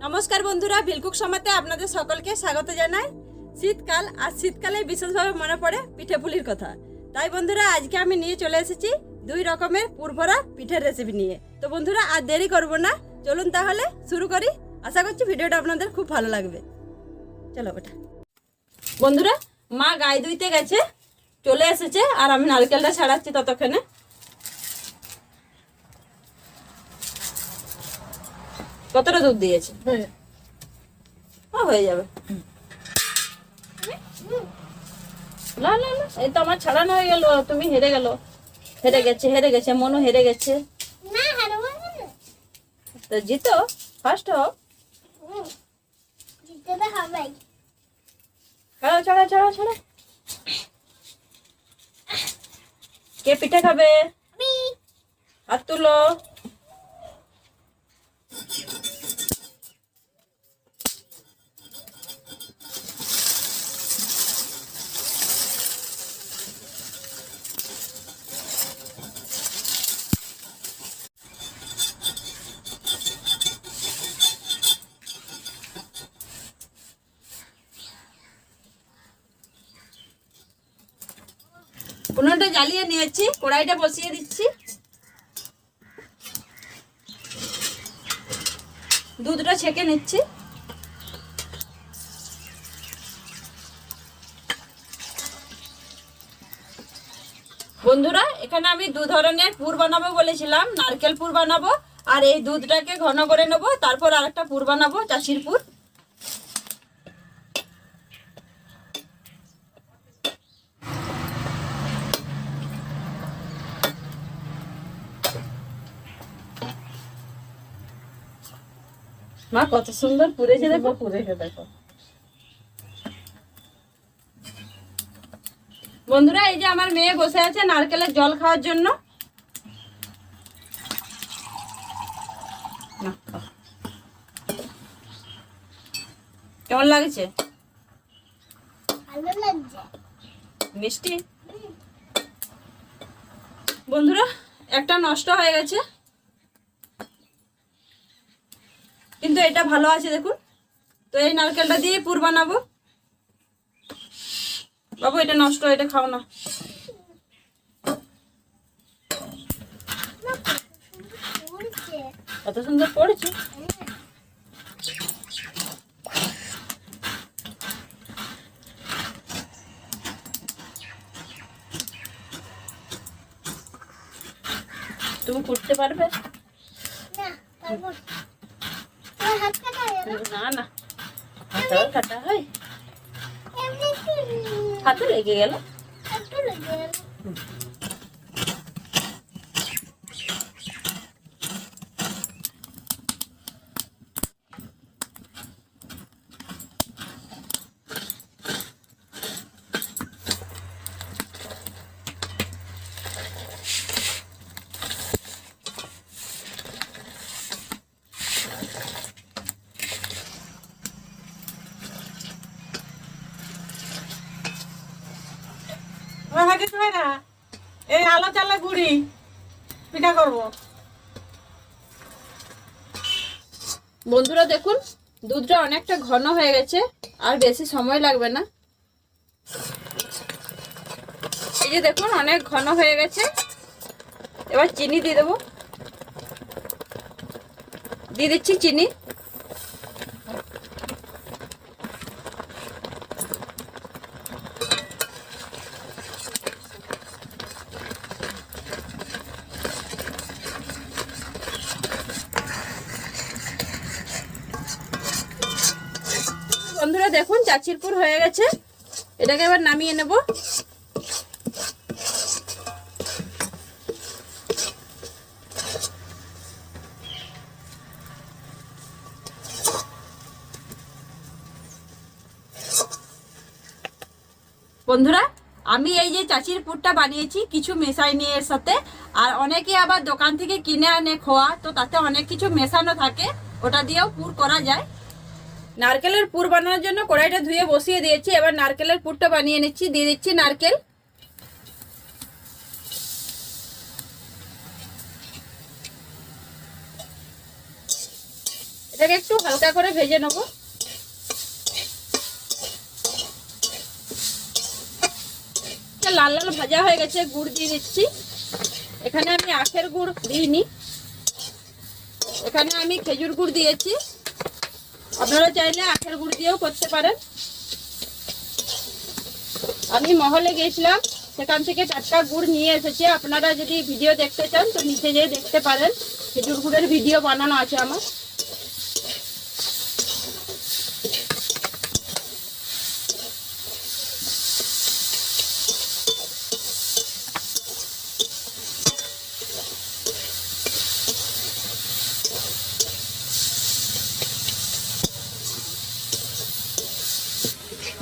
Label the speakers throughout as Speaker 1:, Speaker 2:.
Speaker 1: নমস্কার বন্ধুরা, ভিলকুকসমাতে আপনাদের সকলকে স্বাগত জানাই। শীতকাল, আর শীতকালে বিশেষভাবে মনে পড়ে পিঠেপুলির কথা। তাই বন্ধুরা, আজকে আমি নিয়ে চলে এসেছি 2 রকমের পুরভরা পিঠের রেসিপি নিয়ে। তো বন্ধুরা, আর দেরি করব না, চলুন তাহলে শুরু করি। আশা করছি ভিডিওটা আপনাদের খুব ভালো লাগবে। চলো বেটা। বন্ধুরা, মা গায়ে ধুইতে গেছে, চলে এসেছে, আর আমি নারকেলটা ছাড়াচ্ছি ততক্ষণে। কতটা দুধ দিয়েছে? হয়ে যাবে। না না না, এই তো আমার ছাড়ানো হয়ে গেল। তুমি হেরে গেল। হেরে গেছে মনু, হেরে গেছে। তো জিতো, ফার্স্ট হও। ছাড়া ছাড়া ছাড়া ছাড়া। কে পিঠে খাবে? হাত তুলো। উনুনটা জ্বালিয়ে নিয়েছি, কড়াইটা বসিয়ে দিচ্ছি। দুধটা ছেঁকে নিচ্ছি। বন্ধুরা, এখানে আমি 2 ধরনের পুর বানাবো বলেছিলাম। নারকেল পুর বানাবো, আর এই দুধটাকে ঘন করে নেবো। তারপর আরেকটা পুর বানাবো, চাচির পুর। মা কত সুন্দর পুড়েছে, দেখো। দেখো বন্ধুরা, এই যে আমার মেয়ে বসে আছে নারকেলের জল খাওয়ার জন্য। কেমন লাগছে?
Speaker 2: ভালো লাগছে।
Speaker 1: মিষ্টি। বন্ধুরা, একটা নষ্ট হয়ে গেছে, কিন্তু এটা ভালো আছে, দেখুন। তো এই নারকেলটা দিয়ে পুর বানাবো। বাবু, এটা নষ্ট, এটা খাও না। কত সুন্দর পড়েছে। তুমি করতে পারবে? না না, হাতটাও কাটা হয়। হাতে লেগে গেল। এই আলো চালা গুড়ি পিঠা করব। বন্ধুরা দেখুন, দুধটা অনেকটা ঘন হয়ে গেছে, আর বেশি সময় লাগবে না। এই যে দেখুন, অনেক ঘন হয়ে গেছে। এবার চিনি দিয়ে দেবো। দিয়ে দিচ্ছি চিনি। বন্ধুরা দেখুন, চাচির পুর হয়ে গেছে। এটাকে এবার নামিয়ে নেব। বন্ধুরা, আমি এই যে চাচির পুরটা বানিয়েছি, কিছু মেশাইনি এর সাথে। আর অনেকে আবার দোকান থেকে কিনে আনে খোয়া, তো তাতে অনেক কিছু মেশানো থাকে, ওটা দিয়েও পুর করা যায়। নারকেলের পুর বানানোর জন্য কড়াইটা ধুয়ে বসিয়ে দিয়েছি। এবার নারকেলের পুরটা বানিয়ে নিচ্ছি। দিয়ে দিচ্ছি নারকেল। এটাকে একটু হালকা করে ভেজে নেব। লাল লাল ভাজা হয়ে গেছে, গুড় দিয়ে দিচ্ছি। এখানে আমি আখের গুড় দিইনি, এখানে আমি খেজুর গুড় দিয়েছি। আপনারা চাইলে আখের গুড় দিয়েও করতে পারেন। আমি মহলে গিয়েছিলাম, সেখান থেকে টাটকা গুড় নিয়ে এসেছি। আপনারা যদি ভিডিও দেখতে চান তো নিচে যেয়ে দেখতে পারেন, খেজুর গুড়ের ভিডিও বানানো আছে আমার।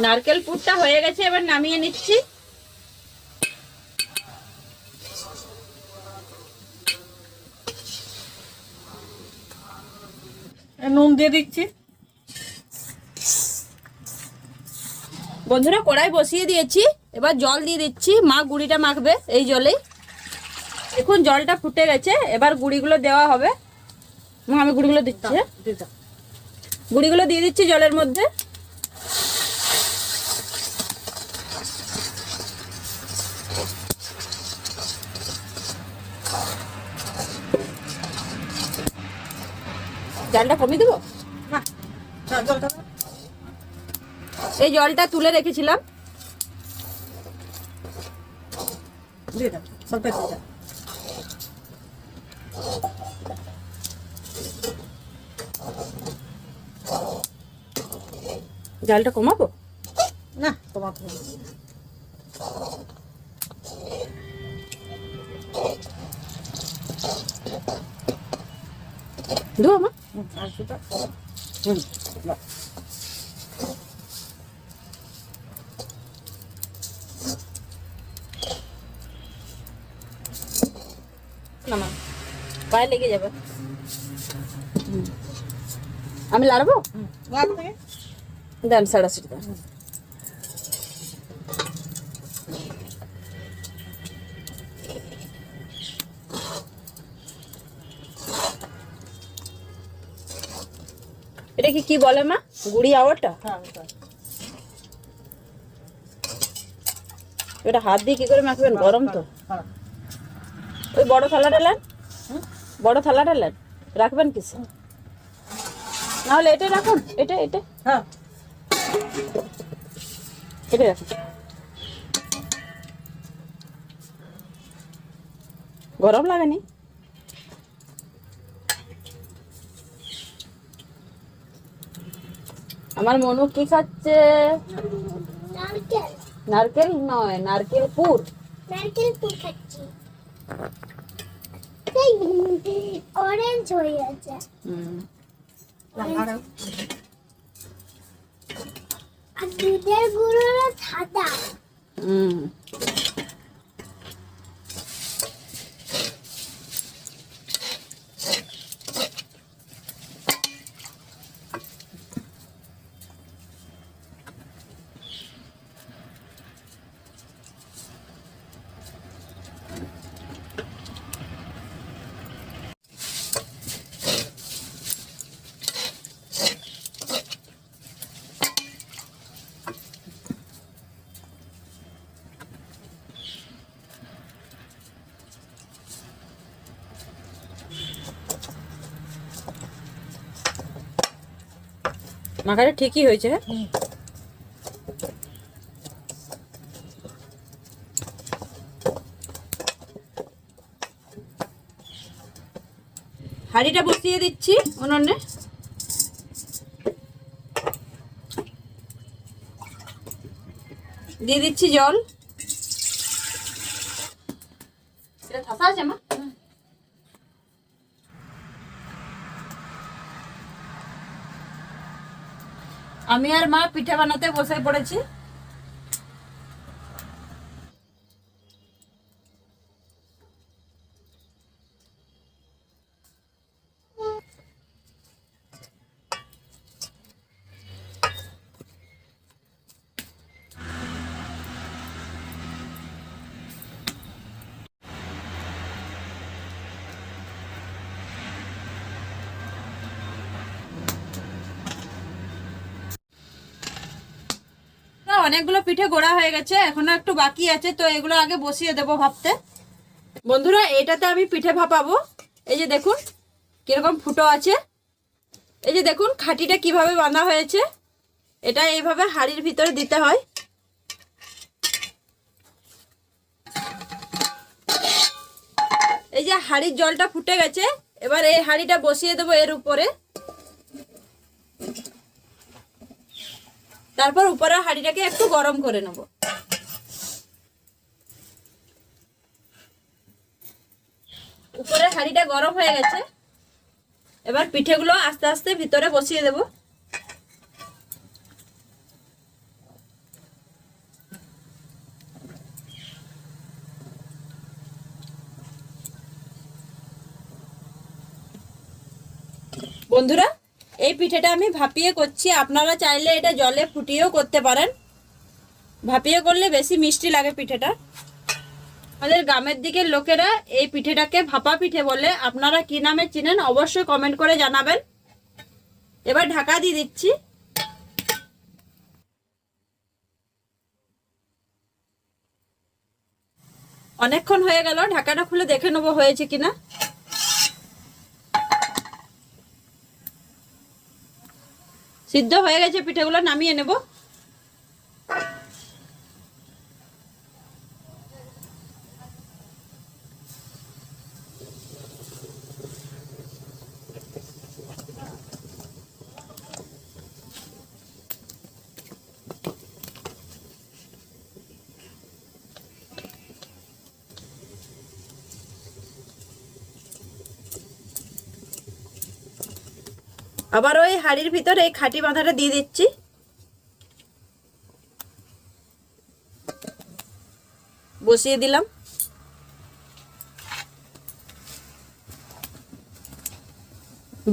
Speaker 1: নারকেল পুরটা হয়ে গেছে, এবার নামিয়ে নিচ্ছি।
Speaker 2: নুন দিয়ে দিচ্ছি।
Speaker 1: বন্ধুরা কড়াই বসিয়ে দিয়েছি, এবার জল দিয়ে দিচ্ছি। মা গুঁড়িটা মাখবে এই জলেই। এখন জলটা ফুটে গেছে, এবার গুঁড়িগুলো দেওয়া হবে। আমি গুঁড়িগুলো দিচ্ছি, গুঁড়িগুলো দিয়ে দিচ্ছি জলের মধ্যে। জলটা কমিয়ে দেবো, এই জলটা তুলে রেখেছিলাম। জলটা কমাবো
Speaker 2: না, তোমার
Speaker 1: দেবো মা। না মা, পায়ে লেগে যাবে। আমি লাড়বো, দেন সাড়া সিট দেন। এটা কি বলে মা, গুড়ি আওয়াটা? এটা হাত দিয়ে কি করে মাখবেন? গরম তো। ওই বড় থালাটা নেন, বড় থালাটা নেন, রাখবেন কিসে? নাহলে এটা রাখুন, এটা এটা এটা রাখুন। গরম লাগেনি? আমার মনু কি খাচ্ছে? নারকেল নয়, নারকেল পুর।
Speaker 3: নারকেল পুর খাচ্ছি। অরেঞ্জ হয়ে আছে। আর দুধের গুঁড়ো সাদা।
Speaker 1: মাখাটা ঠিকই হয়েছে। হাঁড়িটা বসিয়ে দিচ্ছি উনুনে। দিয়ে দিচ্ছি জল। এটা ঠাসা আছে মা? আমি আর মা পিঠা বানাতে বসে পড়েছি। অনেকগুলো পিঠে গোড়া হয়ে গেছে, এখনো একটু বাকি আছে, তো এগুলো আগে বসিয়ে দেবো ভাপতে। বন্ধুরা এটাতে আমি পিঠে ভাপাবো। এই যে দেখুন কিরকম ফুটো আছে, এই যে দেখুন খাটিটা কিভাবে বাঁধা হয়েছে। এটা এইভাবে হাঁড়ির ভিতরে দিতে হয়। এই যে হাঁড়ির জলটা ফুটে গেছে, এবার এই হাঁড়িটা বসিয়ে দেবো এর উপরে। তারপর উপরে হাঁড়িটাকে একটু গরম করে নেব। উপরে হাঁড়িটা গরম হয়ে গেছে, এবার পিঠেগুলো আস্তে আস্তে ভিতরে বসিয়ে দেব। বন্ধুরা এই পিঠেটা আমি ভাপিয়ে করছি, আপনারা চাইলে এটা জলে ফুটিয়েও করতে পারেন। ভাপিয়ে করলে বেশি মিষ্টি লাগে পিঠেটা। আমাদের গ্রামের দিকের লোকেরা এই পিঠেটাকে ভাপা পিঠে বলে। আপনারা কি নামে চিনেন অবশ্যই কমেন্ট করে জানাবেন। এবার ঢাকা দিয়ে দিচ্ছি। অনেকক্ষণ হয়ে গেল, ঢাকাটা খুলে দেখে নেবো হয়েছে কিনা। সিদ্ধ হয়ে গেছে, পিঠেগুলো নামিয়ে নেব। আবার ওই হাঁড়ির ভিতরে এই খাঁটি বাঁধাটা দিয়ে দিচ্ছি। বসিয়ে দিলাম।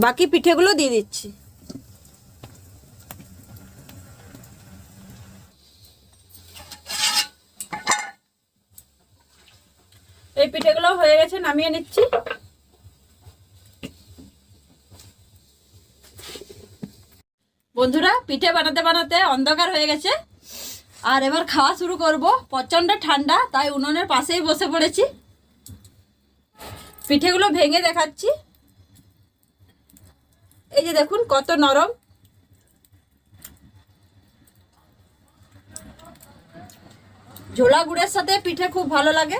Speaker 1: বাকি পিঠেগুলো দিয়ে দিচ্ছি। এই পিঠেগুলো হয়ে গেছে, নামিয়ে নিচ্ছি। বন্ধুরা পিঠে বানাতে বানাতে অন্ধকার হয়ে গেছে, আর এবার খাওয়া শুরু করব। প্রচন্ড ঠান্ডা, তাই উনুনের পাশেই বসে পড়েছি। পিঠেগুলো ভেঙে দেখাচ্ছি। এই যে দেখুন কত নরম। ঝোলা গুড়ের সাথে পিঠে খুব ভালো লাগে।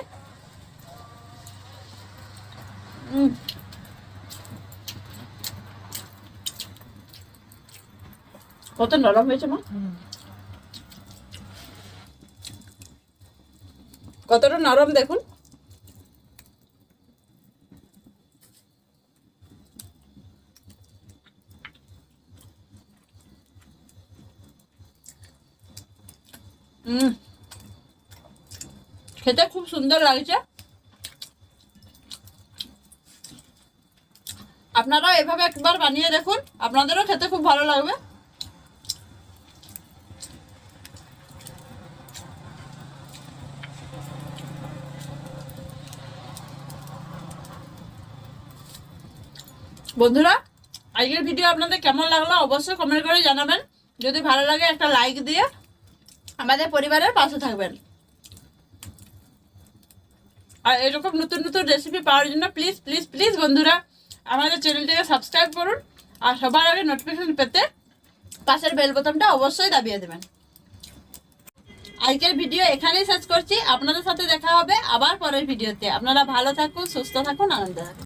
Speaker 1: কত নরম হয়েছে মা, কতটা নরম দেখুন। খেতে খুব সুন্দর লাগছে। আপনারাও এভাবে একবার বানিয়ে দেখুন, আপনাদেরও খেতে খুব ভালো লাগবে। বন্ধুরা আজকের ভিডিও আপনাদের কেমন লাগলো অবশ্যই কমেন্ট করে জানাবেন। যদি ভালো লাগে একটা লাইক দিয়ে আমাদের পরিবারের পাশে থাকবেন। আর এরকম নতুন নতুন রেসিপি পাওয়ার জন্য প্লিজ প্লিজ প্লিজ বন্ধুরা আমাদের চ্যানেলটিকে সাবস্ক্রাইব করুন। আর সবার আগে নোটিফিকেশন পেতে পাশের বেল বোতামটা অবশ্যই দাবিয়ে দেবেন। আজকের ভিডিও এখানেই শেষ করছি। আপনাদের সাথে দেখা হবে আবার পরের ভিডিওতে। আপনারা ভালো থাকুন, সুস্থ থাকুন, আনন্দে থাকুন।